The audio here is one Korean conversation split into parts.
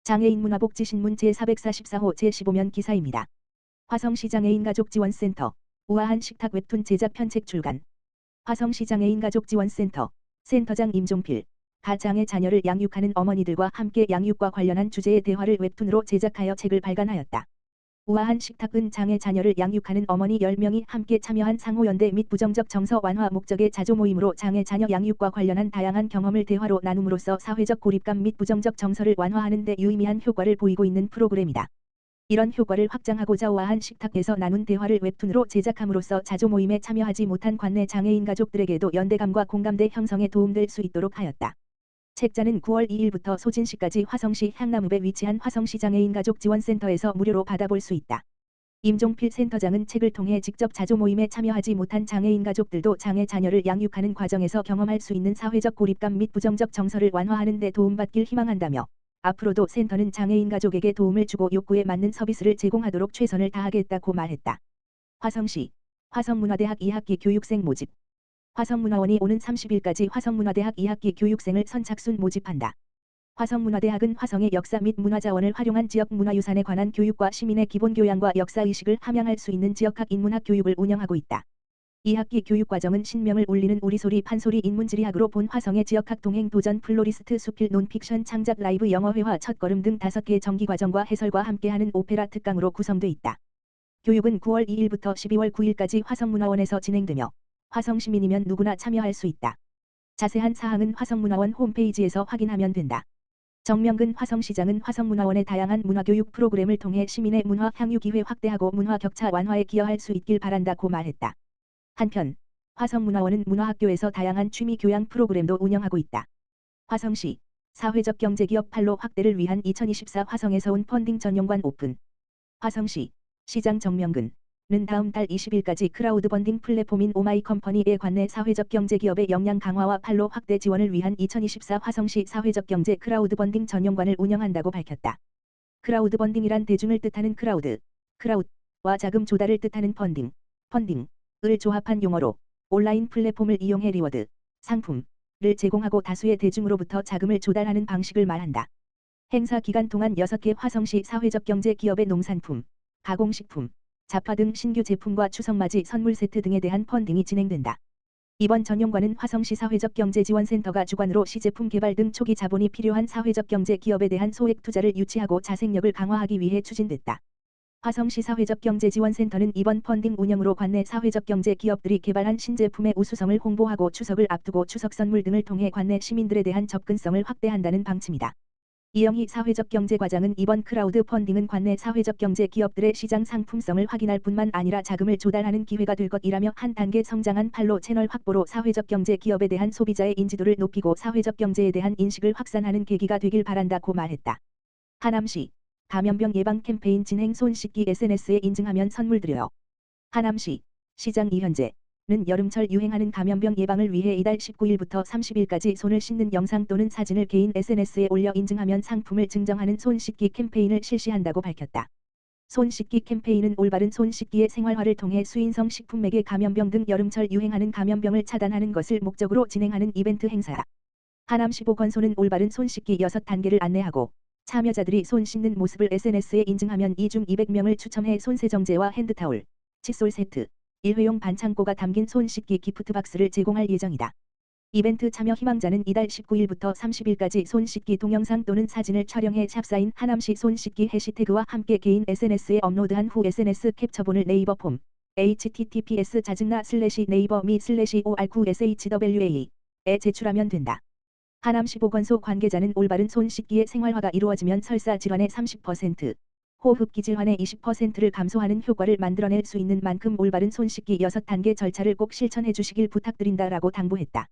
장애인 문화복지신문 제444호 제15면 기사입니다. 화성시 장애인가족지원센터 우아한 식탁 웹툰 제작 편책 출간. 화성시 장애인가족지원센터 센터장 임종필 가장의 자녀를 양육하는 어머니들과 함께 양육과 관련한 주제의 대화를 웹툰으로 제작하여 책을 발간하였다. 우아한 식탁은 장애 자녀를 양육하는 어머니 10명이 함께 참여한 상호연대 및 부정적 정서 완화 목적의 자조 모임으로 장애 자녀 양육과 관련한 다양한 경험을 대화로 나눔으로써 사회적 고립감 및 부정적 정서를 완화하는 데 유의미한 효과를 보이고 있는 프로그램이다. 이런 효과를 확장하고자 우아한 식탁에서 나눈 대화를 웹툰으로 제작함으로써 자조 모임에 참여하지 못한 관내 장애인 가족들에게도 연대감과 공감대 형성에 도움될 수 있도록 하였다. 책자는 9월 2일부터 소진시까지 화성시 향남읍에 위치한 화성시 장애인가족지원센터에서 무료로 받아볼 수 있다. 임종필 센터장은 책을 통해 직접 자조 모임에 참여하지 못한 장애인 가족들도 장애 자녀를 양육하는 과정에서 경험할 수 있는 사회적 고립감 및 부정적 정서를 완화하는 데 도움받길 희망한다며 앞으로도 센터는 장애인 가족에게 도움을 주고 욕구에 맞는 서비스를 제공하도록 최선을 다하겠다고 말했다. 화성시 화성문화대학 2학기 교육생 모집. 화성문화원이 오는 30일까지 화성문화대학 2학기 교육생을 선착순 모집한다. 화성문화대학은 화성의 역사 및 문화자원을 활용한 지역 문화유산에 관한 교육과 시민의 기본교양과 역사의식을 함양할 수 있는 지역학 인문학 교육을 운영하고 있다. 2학기 교육과정은 신명을 울리는 우리소리 판소리 인문지리학으로 본 화성의 지역학 동행 도전 플로리스트 수필 논픽션 창작 라이브 영어회화 첫걸음 등 5개 정기과정과 해설과 함께하는 오페라 특강으로 구성돼 있다. 교육은 9월 2일부터 12월 9일까지 화성문화원에서 진행되며 화성시민이면 누구나 참여할 수 있다. 자세한 사항은 화성문화원 홈페이지에서 확인하면 된다. 정명근 화성시장은 화성문화원의 다양한 문화교육 프로그램을 통해 시민의 문화 향유 기회 확대하고 문화 격차 완화에 기여할 수 있길 바란다고 말했다. 한편 화성문화원은 문화학교에서 다양한 취미 교양 프로그램도 운영하고 있다. 화성시 사회적 경제기업 판로 확대를 위한 2024 화성에서 온 펀딩 전용관 오픈. 화성시 시장 정명근은 다음 달 20일까지 크라우드 펀딩 플랫폼인 오마이컴퍼니의 관내 사회적 경제기업의 역량 강화와 판로 확대 지원을 위한 2024 화성시 사회적 경제 크라우드 펀딩 전용관을 운영한다고 밝혔다. 크라우드 펀딩이란 대중을 뜻하는 크라우드와 자금 조달을 뜻하는 펀딩을 조합한 용어로 온라인 플랫폼을 이용해 리워드, 상품을 제공하고 다수의 대중으로부터 자금을 조달하는 방식을 말한다. 행사 기간 동안 6개 화성시 사회적 경제 기업의 농산품, 가공식품, 잡화 등 신규 제품과 추석맞이 선물 세트 등에 대한 펀딩이 진행된다. 이번 전용관은 화성시 사회적 경제지원센터가 주관으로 시제품 개발 등 초기 자본이 필요한 사회적 경제 기업에 대한 소액 투자를 유치하고 자생력을 강화하기 위해 추진됐다. 화성시 사회적 경제지원센터는 이번 펀딩 운영으로 관내 사회적 경제 기업들이 개발한 신제품의 우수성을 홍보하고 추석을 앞두고 추석 선물 등을 통해 관내 시민들에 대한 접근성을 확대한다는 방침이다. 이영희 사회적 경제과장은 이번 크라우드 펀딩은 관내 사회적 경제 기업들의 시장 상품성을 확인할 뿐만 아니라 자금을 조달하는 기회가 될 것이라며 한 단계 성장한 판로 채널 확보로 사회적 경제 기업에 대한 소비자의 인지도를 높이고 사회적 경제에 대한 인식을 확산하는 계기가 되길 바란다고 말했다. 하남시 감염병 예방 캠페인 진행 손 씻기 SNS에 인증하면 선물 드려요. 하남시 시장 이현재는 여름철 유행하는 감염병 예방을 위해 이달 19일부터 30일까지 손을 씻는 영상 또는 사진을 개인 SNS에 올려 인증하면 상품을 증정하는 손 씻기 캠페인을 실시한다고 밝혔다. 손 씻기 캠페인은 올바른 손 씻기의 생활화를 통해 수인성 식품맥의 감염병 등 여름철 유행하는 감염병을 차단하는 것을 목적으로 진행하는 이벤트 행사다. 하남시 보건소는 올바른 손 씻기 6단계를 안내하고 참여자들이 손 씻는 모습을 SNS에 인증하면 2중 200명을 추첨해 손세정제와 핸드타올, 칫솔 세트, 일회용 반창고가 담긴 손 씻기 기프트박스를 제공할 예정이다. 이벤트 참여 희망자는 이달 19일부터 30일까지 손 씻기 동영상 또는 사진을 촬영해 샵사인 하남시 손 씻기 해시태그와 함께 개인 SNS에 업로드한 후 SNS 캡처본을 네이버 폼 https://naver.me/or9shwa 에 제출하면 된다. 하남시 보건소 관계자는 올바른 손 씻기의 생활화가 이루어지면 설사 질환의 30%, 호흡기 질환의 20%를 감소하는 효과를 만들어낼 수 있는 만큼 올바른 손 씻기 6단계 절차를 꼭 실천해 주시길 부탁드린다라고 당부했다.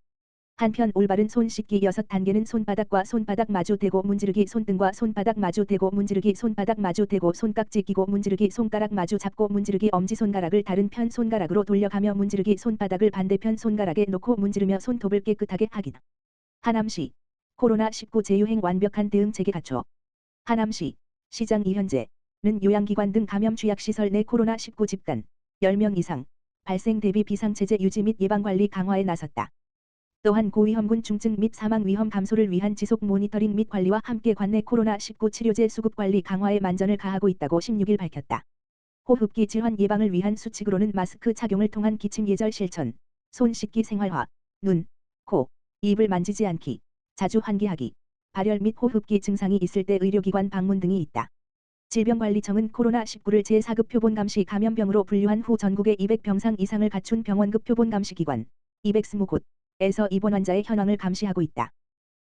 한편 올바른 손 씻기 6단계는 손바닥과 손바닥 마주 대고 문지르기 손등과 손바닥 마주 대고 문지르기 손바닥 마주 대고 손깍지 끼고 문지르기 손가락 마주 잡고 문지르기 엄지손가락을 다른 편 손가락으로 돌려가며 문지르기 손바닥을 반대편 손가락에 놓고 문지르며 손톱을 깨끗하게 하기. 하남시 코로나19 재유행 완벽한 대응 체계 갖춰. 하남시 시장 이현재는 요양기관 등 감염 취약시설 내 코로나19 집단 10명 이상 발생 대비 비상체제 유지 및 예방관리 강화에 나섰다. 또한 고위험군 중증 및 사망 위험 감소를 위한 지속 모니터링 및 관리와 함께 관내 코로나19 치료제 수급 관리 강화에 만전을 가하고 있다고 16일 밝혔다. 호흡기 질환 예방을 위한 수칙으로는 마스크 착용을 통한 기침 예절 실천, 손 씻기 생활화, 눈, 코, 입을 만지지 않기, 자주 환기하기, 발열 및 호흡기 증상이 있을 때 의료기관 방문 등이 있다. 질병관리청은 코로나19를 제4급 표본감시 감염병으로 분류한 후 전국의 200병상 이상을 갖춘 병원급 표본감시기관 220곳에서 입원 환자의 현황을 감시하고 있다.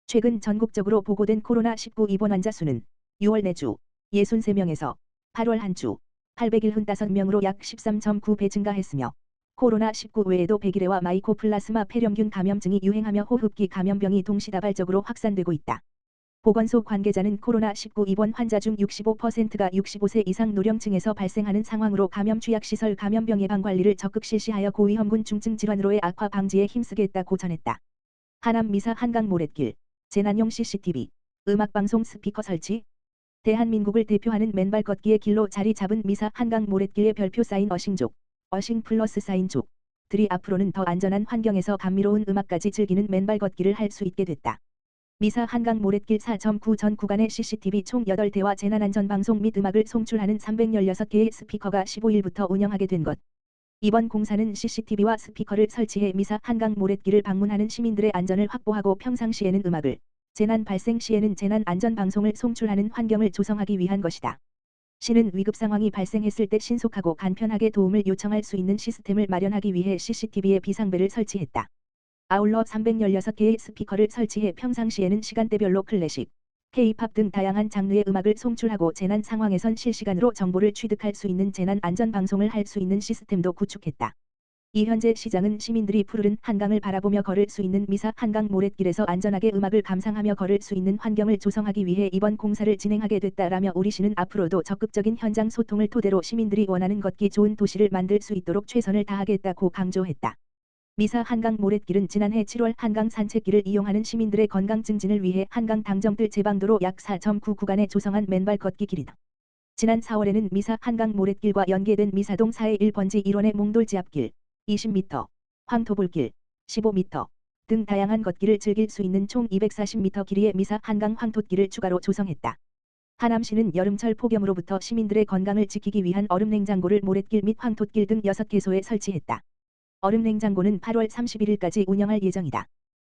최근 전국적으로 보고된 코로나19 입원 환자 수는 6월 4주 63명에서 8월 한 주 875명으로 약 13.9배 증가했으며 코로나19 외에도 백일해와 마이코플라스마 폐렴균 감염증이 유행하며 호흡기 감염병이 동시다발적으로 확산되고 있다. 보건소 관계자는 코로나19 입원 환자 중 65%가 65세 이상 노령층에서 발생하는 상황으로 감염 취약시설 감염병 예방 관리를 적극 실시하여 고위험군 중증 질환으로의 악화 방지에 힘쓰겠다고 전했다. 하남 미사 한강 모랫길, 재난용 CCTV, 음악방송 스피커 설치, 대한민국을 대표하는 맨발 걷기의 길로 자리 잡은 미사 한강 모랫길의 별표 사인 어싱족, 어싱 플러스 사인족 들이 앞으로는 더 안전한 환경에서 감미로운 음악까지 즐기는 맨발 걷기를 할 수 있게 됐다. 미사 한강 모랫길 4.9 전 구간의 CCTV 총 8대와 재난안전방송 및 음악을 송출하는 316개의 스피커가 15일부터 운영하게 된 것. 이번 공사는 CCTV와 스피커를 설치해 미사 한강 모랫길을 방문하는 시민들의 안전을 확보하고 평상시에는 음악을, 재난 발생 시에는 재난안전방송을 송출하는 환경을 조성하기 위한 것이다. 시는 위급 상황이 발생했을 때 신속하고 간편하게 도움을 요청할 수 있는 시스템을 마련하기 위해 CCTV에 비상벨을 설치했다. 아울러 316개의 스피커를 설치해 평상시에는 시간대별로 클래식, K-팝 등 다양한 장르의 음악을 송출하고 재난 상황에선 실시간으로 정보를 취득할 수 있는 재난 안전 방송을 할 수 있는 시스템도 구축했다. 이현재 시장은 시민들이 푸르른 한강을 바라보며 걸을 수 있는 미사 한강 모랫길에서 안전하게 음악을 감상하며 걸을 수 있는 환경을 조성하기 위해 이번 공사를 진행하게 됐다라며 우리 시는 앞으로도 적극적인 현장 소통을 토대로 시민들이 원하는 걷기 좋은 도시를 만들 수 있도록 최선을 다하겠다고 강조했다. 미사 한강 모랫길은 지난해 7월 한강 산책길을 이용하는 시민들의 건강 증진을 위해 한강 당정뜰 제방도로 약 4.9 구간에 조성한 맨발 걷기 길이다. 지난 4월에는 미사 한강 모랫길과 연계된 미사동 4의 1번지 1원의 몽돌 지압길 20m, 황토불길 15m 등 다양한 걷기를 즐길 수 있는 총 240m 길이의 미사 한강 황토길을 추가로 조성했다. 하남시는 여름철 폭염으로부터 시민들의 건강을 지키기 위한 얼음 냉장고를 모랫길 및 황토길 등 6개소에 설치했다. 얼음 냉장고는 8월 31일까지 운영할 예정이다.